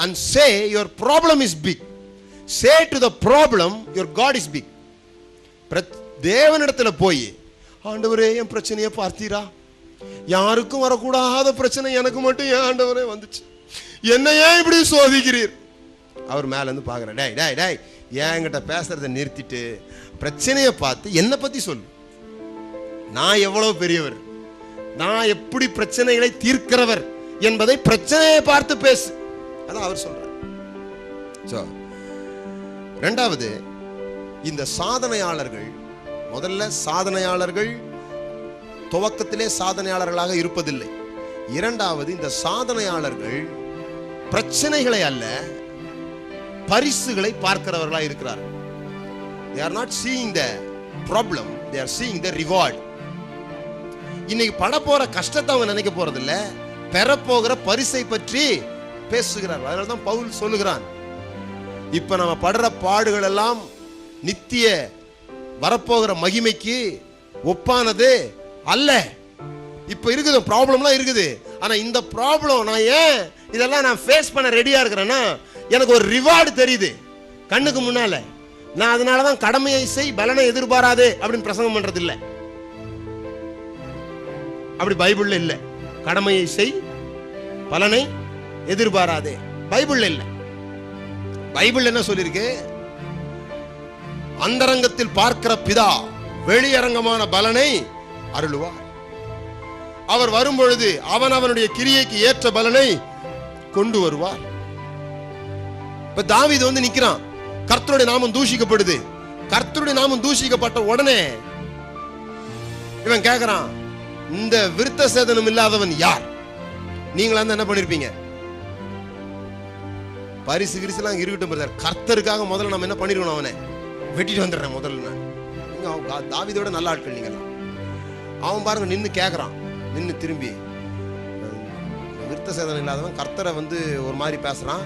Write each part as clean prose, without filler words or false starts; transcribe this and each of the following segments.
and say your problem is big. Say to the problem your God is big. தேவனிடத்துல போய், ஆண்டவரே என் பிரச்சனையை பார்த்தீரா, யாருக்கும் வரக்கூடாத பிரச்சனை எனக்கு மட்டும் ஏன் ஆண்டவரே வந்துச்சு, என்ன ஏன் இப்படி சோதிக்கிறீர்? அவர் மேல இருந்து பாக்குற, டேய் டேய் டேய் என்கிட்ட பேசுறதை நிறுத்திட்டு பிரச்சனையை பார்த்து என்னை பத்தி சொல்லு. நான் எவ்வளவு பெரியவர், நான் எப்படி பிரச்சனைகளை தீர்க்கிறவர் என்பதை பிரச்சனையை பார்த்து பேசு. அதான் அவர் சொல்றார். இரண்டாவது, இந்த சாதனையாளர்கள், முதல்ல சாதனையாளர்கள் துவக்கத்திலே சாதனையாளர்களாக இருப்பதில்லை. இரண்டாவது, இந்த சாதனையாளர்கள் பிரச்சனைகளை அல்ல பரிசுகளை பார்க்கிறவர்களாக இருக்கிறார்கள். They are not seeing the problem, they are seeing the reward. இன்னைக்கு பட போற கஷ்டத்தை அவங்க நினைக்க போறதில்ல, பெறப்போகிற பரிசை பற்றி பேசுகிறார். அதனால்தான் பவுல் சொல்லுகிறான், இப்ப நம்ம படுற பாடுகள் எல்லாம் நித்திய வரப்போகிற மகிமைக்கு ஒப்பானது அல்ல. இப்ப இருக்குது ப்ராப்ளம்லாம் இருக்குது, ஆனா இந்த ப்ராப்ளம் நான் ஏன் இதெல்லாம் நான் ஃபேஸ் பண்ண ரெடியா இருக்கிறேன்னா எனக்கு ஒரு ரிவார்டு தெரியுது கண்ணுக்கு முன்னால. நான் அதனாலதான் கடமையை செய் பலனை எதிர்பாராதே அப்படின்னு பிரசங்கம் பண்றது இல்லை. அப்படி பைபிள்ல இல்ல. கடமையை செய் பலனை எதிர்பாராதே பைபிள்ல இல்ல. பைபிள் என்ன சொல்லிருக்கு? அந்தரங்கத்தில் பார்க்கிற பிதா வெளியரங்கமான பலனை அருளுவார். அவர் வரும்பொழுது அவன் அவனுடைய கிரியைக்கு ஏற்ற பலனை கொண்டு வருவார். இப்ப தாவீது வந்து நிக்கிறான், கர்த்தருடைய நாமம் தூஷிக்கப்படுது. கர்த்தருடைய நாமம் தூஷிக்கப்பட்ட உடனே இவன் கேட்கிறான், இந்த விருத்த சேதனம் இல்லாதவன் யார்? நீங்களா என்ன பண்ணிருப்பீங்க? பரிசு கிரிசெல்லாம் இருக்கட்டும் பிரதர், கர்த்தருக்காக முதல்ல நம்ம என்ன பண்ணிருக்கணும், அவனை வெட்டிட்டு வந்துடுறேன் முதல்ல. தாவீதோட நல்ல ஆட்கள் நீங்களாம். அவன் பாருங்க நின்று கேட்கறான், நின்று திரும்பி, விருத்த சேதனம் இல்லாதவன் கர்த்தரை வந்து ஒரு மாதிரி பேசுறான்,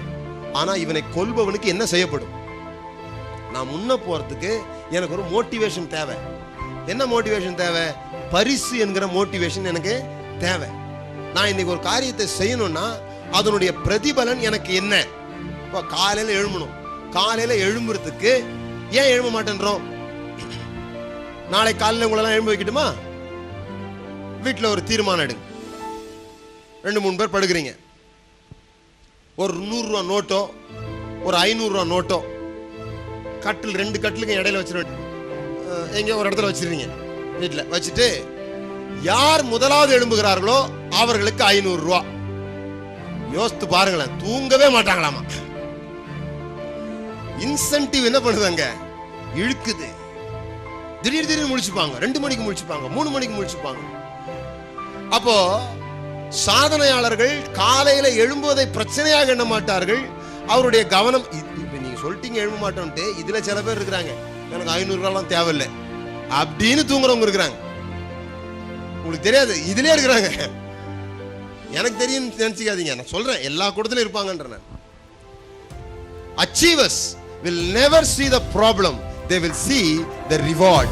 ஆனா இவனை கொல்பவனுக்கு என்ன செய்யப்படும்? நான் முன்ன போறதுக்கு எனக்கு ஒரு மோட்டிவேஷன் தேவை. என்ன மோட்டிவேஷன் தேவை? பரிசு என்கிற மோட்டிவேஷன் எனக்கு தேவை. நான் இன்னைக்கு ஒரு காரியத்தை செய்யணும்னா அதனுடைய பிரதிபலன் எனக்கு என்ன? இப்போ காலையில எழும்பணும். காலையில எழும்புறதுக்கு ஏன் எழும்ப மாட்டேன்றோம்? நாளை காலையில உங்களெல்லாம் எழும்ப வைக்கட்டுமா? வீட்டில் ஒரு தீர்மானம் எடுங்க. 2-3 பேர் படுக்கிறீங்க. ஒரு 100 ரூபா நோட்டோ ஒரு 500 ரூபா நோட்டோ கட்டில் 2 கட்டிலுக்கு இடையில வச்சிருக்க, எங்க ஒரு இடத்துல வச்சிருக்கீங்க. வீட்டில் வச்சுட்டு யார் முதலாவது எழும்புகிறார்களோ அவர்களுக்கு 500 ரூபா. யோசித்து பாருங்களேன், தூங்கவே மாட்டாங்களாமா. இன்சென்டிவ் என்ன பண்ணுவாங்க? இழுக்குது. திடீர் திடீர்னு முழிச்சுப்பாங்க, 2 மணிக்கு முழிச்சுப்பாங்க, 3 மணிக்கு முழிச்சுப்பாங்க. அப்போ சாதனையாளர்கள் காலையில எழும்புவதை பிரச்சனையாக எண்ண மாட்டார்கள். அவருடைய கவனம், இப்ப நீங்க சொல்லிட்டீங்க எழும்ப மாட்டோம்ட்டு, இதுல சில பேர் இருக்கிறாங்க, எனக்கு 500 ரூபாய்லாம் தேவையில்லை அப்படின்னு தூங்குறவங்க இருக்கிறாங்க. உங்களுக்கு தெரியாது, இதுலயே இருக்கிறாங்க. எனக்கு தெரியும் நினைச்சுக்காதீங்க, நான் சொல்றேன் எல்லா கூட்டத்திலும் இருப்பாங்கன்ற. Achievers will never see the problem, they will see the reward.